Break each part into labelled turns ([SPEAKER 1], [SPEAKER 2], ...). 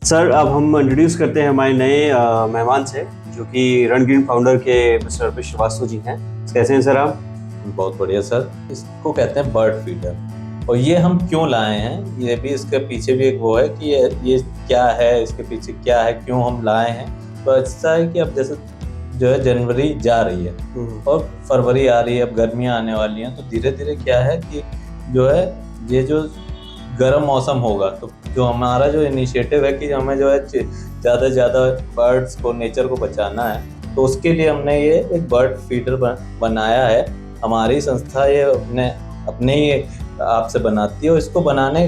[SPEAKER 1] Sir अब हम introduce करते हैं हमारे नए मेहमान से, जो कि रणग्रीन फाउंडर के मिस्टर अर्पित श्रीवास्तव जी हैं। कैसे हैं सर आप?
[SPEAKER 2] बहुत बढ़िया सर। इसको कहते हैं बर्ड फीडर। और ये हम क्यों लाए हैं, ये भी इसके पीछे भी एक वो है कि ये क्या है, इसके पीछे क्या है, क्यों हम लाए हैं। तो ऐसा है कि अब जैसे जो है जनवरी जा रही है और फरवरी आ रही है, अब गर्मियाँ आने वाली हैं, तो धीरे धीरे क्या है कि जो है ये जो गर्म मौसम होगा, तो जो हमारा जो इनिशिएटिव है कि हमें जो है ज़्यादा से ज़्यादा बर्ड्स को, नेचर को बचाना है, तो उसके लिए हमने ये एक बर्ड फीडर बनाया है। हमारी संस्था ये अपने ही आप से बनाती है और इसको बनाने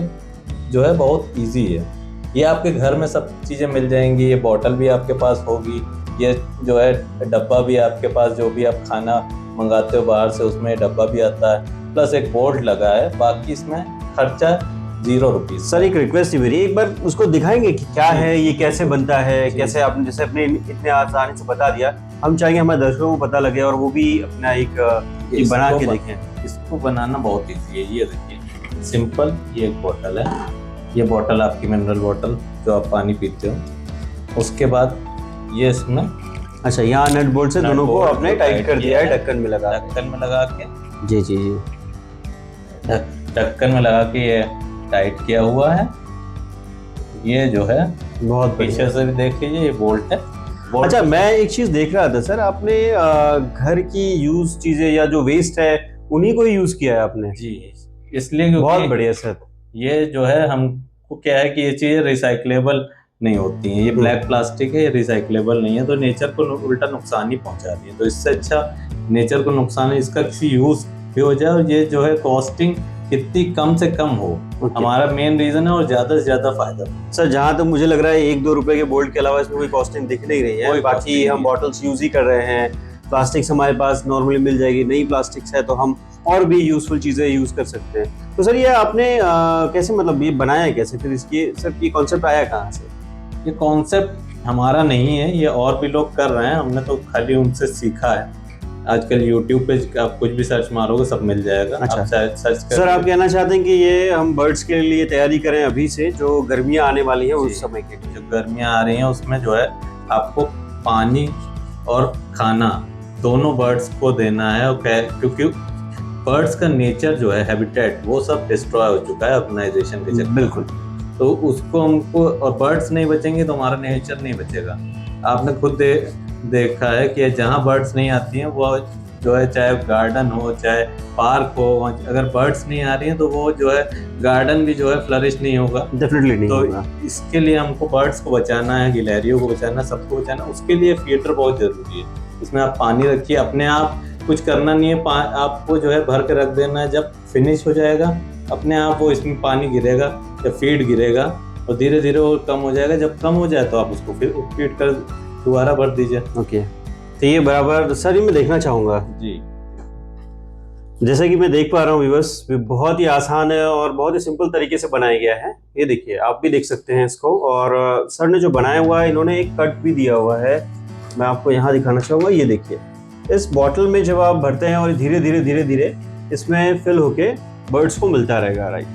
[SPEAKER 2] जो है बहुत इजी है। ये आपके घर में सब चीज़ें मिल जाएंगी, ये बॉटल भी आपके पास होगी, ये जो है डब्बा भी आपके पास, जो भी आप खाना मंगाते हो बाहर से उसमें डब्बा भी आता है, प्लस एक बोर्ड लगा है। बाकी इसमें खर्चा 0 रुपीज़।
[SPEAKER 1] सर एक रिक्वेस्ट थी मेरी, एक बार उसको दिखाएंगे कि क्या है, ये कैसे बनता है, कैसे आपने जैसे अपने इतने आसानी से बता दिया, हम चाहेंगे हमारे दर्शकों को पता लगे और वो भी अपना एक बना के देखें।
[SPEAKER 2] इसको बनाना बहुत ईजी है। ये देखिए सिंपल, ये एक बोतल है, ये बोतल आपकी मिनरल बोतल जो आप पानी पीते हो। उसके बाद ये इसमें
[SPEAKER 1] अच्छा, यहाँ नट बोल्ट से दोनों को आपने टाइट कर दिया है ढक्कन में लगा
[SPEAKER 2] के।
[SPEAKER 1] जी जी जी,
[SPEAKER 2] ढक्कन में लगा के ये टाइट किया हुआ है। ये जो है
[SPEAKER 1] बहुत
[SPEAKER 2] पीछे से भी देख लीजिए, ये बोल्ट है।
[SPEAKER 1] अच्छा, मैं एक चीज देख रहा था सर, आपने घर की यूज चीजें या जो वेस्ट है उन्हीं को ही यूज किया है आपने?
[SPEAKER 2] जी, इसलिए
[SPEAKER 1] बहुत बढ़िया सर।
[SPEAKER 2] ये जो है हमको क्या है कि ये चीजें रिसाइक्लेबल नहीं होती हैं। ये ब्लैक प्लास्टिक है, ये रिसाइक्लेबल नहीं है, तो नेचर को उल्टा नुकसान ही पहुंचा रही है। तो इससे अच्छा नेचर को नुकसान है, इसका किसी यूज भी हो जाए और ये जो है कॉस्टिंग कितनी कम से कम हो, हमारा मेन रीजन है, और ज्यादा से ज्यादा फायदा।
[SPEAKER 1] सर जहाँ तक मुझे लग रहा है 1-2 रुपए के बोल्ट के अलावा इसमें कोई कॉस्टिंग दिख नहीं रही है। बाकी हम बॉटल्स यूज ही कर रहे हैं, प्लास्टिक्स हमारे पास नॉर्मली मिल जाएगी, नई प्लास्टिक्स है तो हम और भी यूजफुल चीजें यूज कर सकते हैं। तो सर ये आपने कैसे, मतलब ये बनाया कैसे, फिर इसकी सर ये कॉन्सेप्ट आया कहाँ से?
[SPEAKER 2] ये कॉन्सेप्ट हमारा नहीं है, ये और भी लोग कर रहे हैं, हमने तो खाली उनसे सीखा है। आजकल YouTube पे आप कुछ भी सर्च मारोगे सब मिल जाएगा।
[SPEAKER 1] अच्छा,
[SPEAKER 2] आप सर्च कर।
[SPEAKER 1] सर आप कहना चाहते हैं कि ये हम बर्ड्स के लिए तैयारी करें अभी से, जो गर्मियां आने वाली हैं उस समय के लिए?
[SPEAKER 2] जो गर्मियां आ रही हैं उसमें जो है आपको पानी और खाना दोनों बर्ड्स को देना है। और क्योंकि बर्ड्स का नेचर जो है, हैबिटेट, वो सब डिस्ट्रॉय हो चुका है अर्बनाइजेशन के चक्कर।
[SPEAKER 1] बिल्कुल।
[SPEAKER 2] तो उसको हमको, और बर्ड्स नहीं बचेंगे तो हमारा नेचर नहीं बचेगा। आपने खुद देखा है कि जहाँ बर्ड्स नहीं आती हैं वो जो है, चाहे गार्डन हो चाहे पार्क हो, अगर बर्ड्स नहीं आ रही हैं तो वो जो है गार्डन भी जो है फ्लरिश नहीं होगा,
[SPEAKER 1] डेफिनेटली नहीं
[SPEAKER 2] तो
[SPEAKER 1] होगा।
[SPEAKER 2] इसके लिए हमको बर्ड्स को बचाना है, गिलहरियों को बचाना, सबको बचाना। उसके लिए फीडर बहुत जरूरी है। इसमें आप पानी रखिए, अपने आप कुछ करना नहीं है, आपको जो है भर के रख देना है। जब फिनिश हो जाएगा अपने आप वो इसमें पानी गिरेगा या फीड गिरेगा और धीरे धीरे वो कम हो जाएगा। जब कम हो जाए तो आप उसको फिर फीड कर दोबारा भर दीजिए।
[SPEAKER 1] ओके, तो ये बराबर सर, ये मैं देखना चाहूँगा
[SPEAKER 2] जी।
[SPEAKER 1] जैसे कि मैं देख पा रहा हूँ व्यूअर्स, बहुत ही आसान है और बहुत ही सिंपल तरीके से बनाया गया है। ये देखिए, आप भी देख सकते हैं इसको, और सर ने जो बनाया हुआ है, इन्होंने एक कट भी दिया हुआ है, मैं आपको यहाँ दिखाना चाहूँगा। ये देखिए, इस बॉटल में जब आप भरते हैं और धीरे धीरे इसमें फिल होके बर्ड्स को मिलता रहेगा। राइट,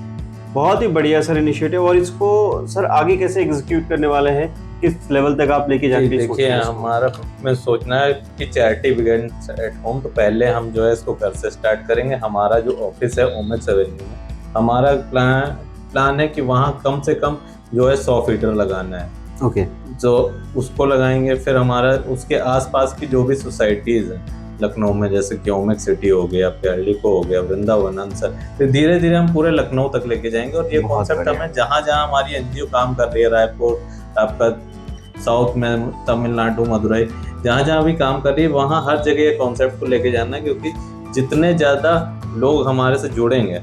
[SPEAKER 1] बहुत ही बढ़िया सर इनिशिएटिव। और इसको सर आगे कैसे एग्जीक्यूट करने वाले हैं, किस लेवल तक आप लेके जाके?
[SPEAKER 2] देखिए, हमारा में सोचना है कि चैरिटी बिगिंस एट होम। तो पहले हम जो है इसको घर से स्टार्ट करेंगे। हमारा जो ऑफिस है ओमेक्स एवेन्यू में, हमारा प्लान है कि वहाँ कम से कम जो है 100 फीडर लगाना है।
[SPEAKER 1] ओके,
[SPEAKER 2] जो उसको लगाएंगे, फिर हमारा उसके आसपास की जो भी सोसाइटीज़ हैं लखनऊ में, जैसे कि ओमेक्स सिटी हो गया, प्यारलिको हो गया, वृंदावन, अंसर, फिर धीरे धीरे हम पूरे लखनऊ तक लेके जाएंगे। और ये कॉन्सेप्ट हमें जहाँ जहाँ हमारी एनजीओ काम कर रही है, रायपुर, आपका साउथ में तमिलनाडु, मदुरई, जहाँ जहाँ भी काम कर रही है, वहाँ हर जगह ये कॉन्सेप्ट को लेके जाना है। क्योंकि जितने ज़्यादा लोग हमारे से जुड़ेंगे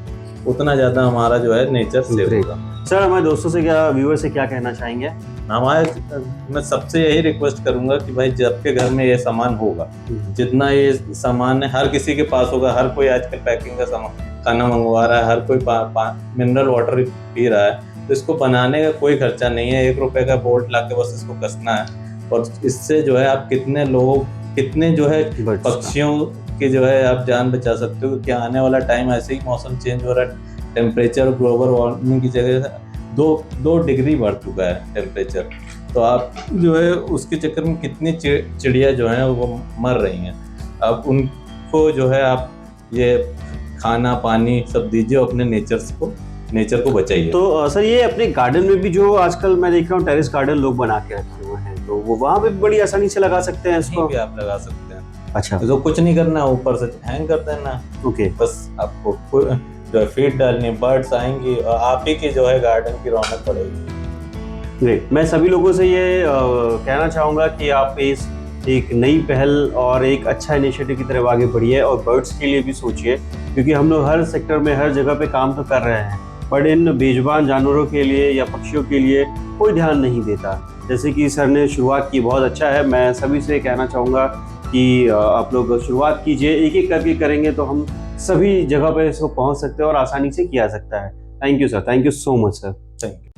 [SPEAKER 2] उतना ज़्यादा हमारा जो है नेचर सेव होगा।
[SPEAKER 1] सर हमारे दोस्तों से, क्या व्यूअर से क्या कहना चाहेंगे?
[SPEAKER 2] मैं सबसे यही रिक्वेस्ट करूंगा कि भाई जब के घर में ये सामान होगा, जितना ये सामान है हर किसी के पास होगा, हर कोई आजकल पैकिंग का सामान खाना मंगवा रहा है, हर कोई मिनरल वाटर पी रहा है, तो इसको बनाने का कोई खर्चा नहीं है। 1 रुपए का बोल्ट ला के बस इसको कसना है और इससे जो है आप कितने लोग, कितने जो है पक्षियों की जो है आप जान बचा सकते हो। क्योंकि आने वाला टाइम ऐसे ही मौसम चेंज हो रहा है, टेम्परेचर ग्लोबल वार्मिंग की जगह दो डिग्री बढ़ चुका है टेम्परेचर। तो आप जो है उसके चक्कर में कितनी चिड़िया जो हैं वो मर रही हैं। अब उनको जो है आप ये खाना पानी सब दीजिए, अपने नेचर को बचाइए।
[SPEAKER 1] तो सर ये अपने गार्डन में भी जो आजकल मैं देख रहा हूँ टेरेस गार्डन लोग बना के रखे हुए हैं, तो वो वहाँ पे भी बड़ी आसानी से लगा सकते हैं
[SPEAKER 2] कहीं
[SPEAKER 1] इसको।
[SPEAKER 2] भी आप लगा सकते हैं।
[SPEAKER 1] अच्छा,
[SPEAKER 2] तो कुछ नहीं करना, ऊपर से हैंग कर देना,
[SPEAKER 1] ओके।
[SPEAKER 2] बस आपको जो है फीड डालनी, बर्ड्स आएंगी और आप ही की जो है गार्डन की रौनक बढ़ेगी।
[SPEAKER 1] ग्रेट। मैं सभी लोगों से ये कहना चाहूँगा कि आप इस एक नई पहल और एक अच्छा इनिशिएटिव की तरफ आगे बढ़िए और बर्ड्स के लिए भी सोचिए, क्योंकि हम लोग हर सेक्टर में हर जगह पे काम तो कर रहे हैं, बट इन बेजुबान जानवरों के लिए या पक्षियों के लिए कोई ध्यान नहीं देता। जैसे कि सर ने शुरुआत की, बहुत अच्छा है। मैं सभी से कहना चाहूँगा कि आप लोग शुरुआत कीजिए, एक एक करके करेंगे तो हम सभी जगह पे इसको पहुँच सकते हैं और आसानी से किया सकता है। Thank you sir, thank you so much sir.
[SPEAKER 2] Thank you.